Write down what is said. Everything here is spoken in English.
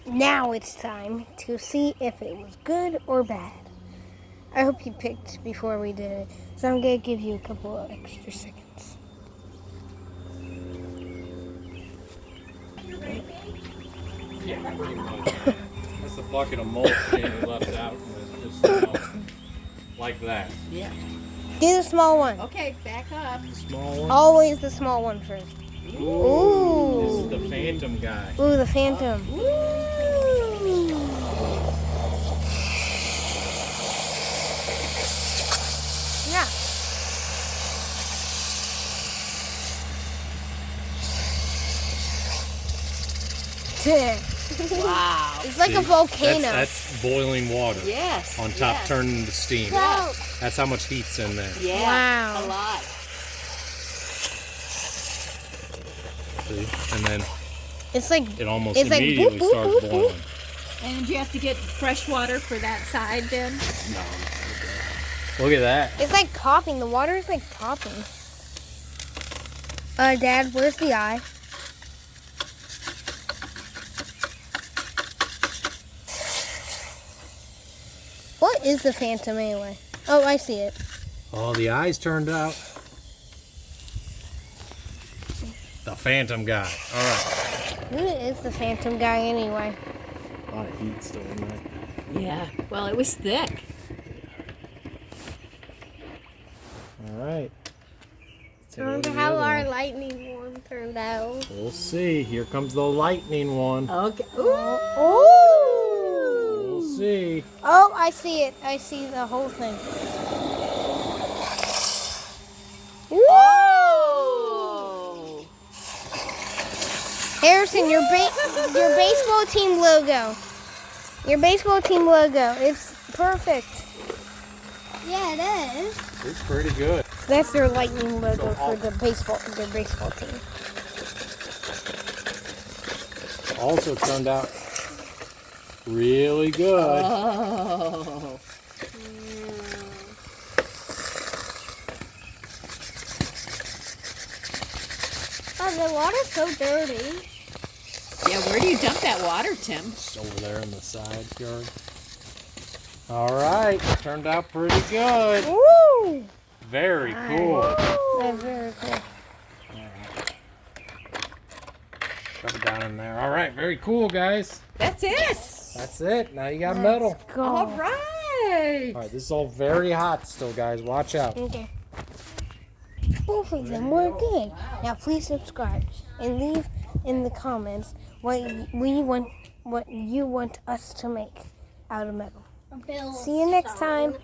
Now it's time to see if it was good or bad. I hope you picked before we did it, so I'm going to give you a couple of extra seconds. Yeah, pretty much. That's a bucket of mulch Jamie left out with just like that. Yeah. Do the small one. Okay, back up. The small one. Always the small one first. Ooh. This is the phantom guy. Ooh, the phantom. Yeah. Wow. It's like a volcano. That's boiling water. Yes. On top, turning to steam. Yes. That's how much heat's in there. Yeah. Wow. A lot. See? And then It's like it almost it's like immediately boop, boop, starts boop, boop. boiling. And you have to get fresh water for that side then? No. Look at that. It's like popping. The water is like popping. Dad, where's the eye? What is the phantom anyway? Oh, I see it. Oh, the eyes turned out. The phantom guy. All right. Who is the phantom guy anyway? A lot of heat still in there. Yeah. Well, it was thick. All right. I wonder how our lightning one turned out. We'll see. Here comes the lightning one. Okay. Ooh! We'll see. Oh, I see it. I see the whole thing. Woo! Oh! Harrison, your baseball team logo. Your baseball team logo. It's perfect. Yeah, it is. It's pretty good. That's their lightning logo for their baseball team. Also turned out really good. Oh. Oh, the water's so dirty. Yeah, where do you dump that water, Tim? It's over there in the side yard. All right, turned out pretty good. Woo! Very cool. That's very cool. Shove it down in there. All right, very cool, guys. That's it. That's it. Now you got metal. Go. All right. All right, this is all very hot still, guys. Watch out. Okay. Both of them were good. Now please subscribe and leave in the comments what you want us to make out of metal. See you next time.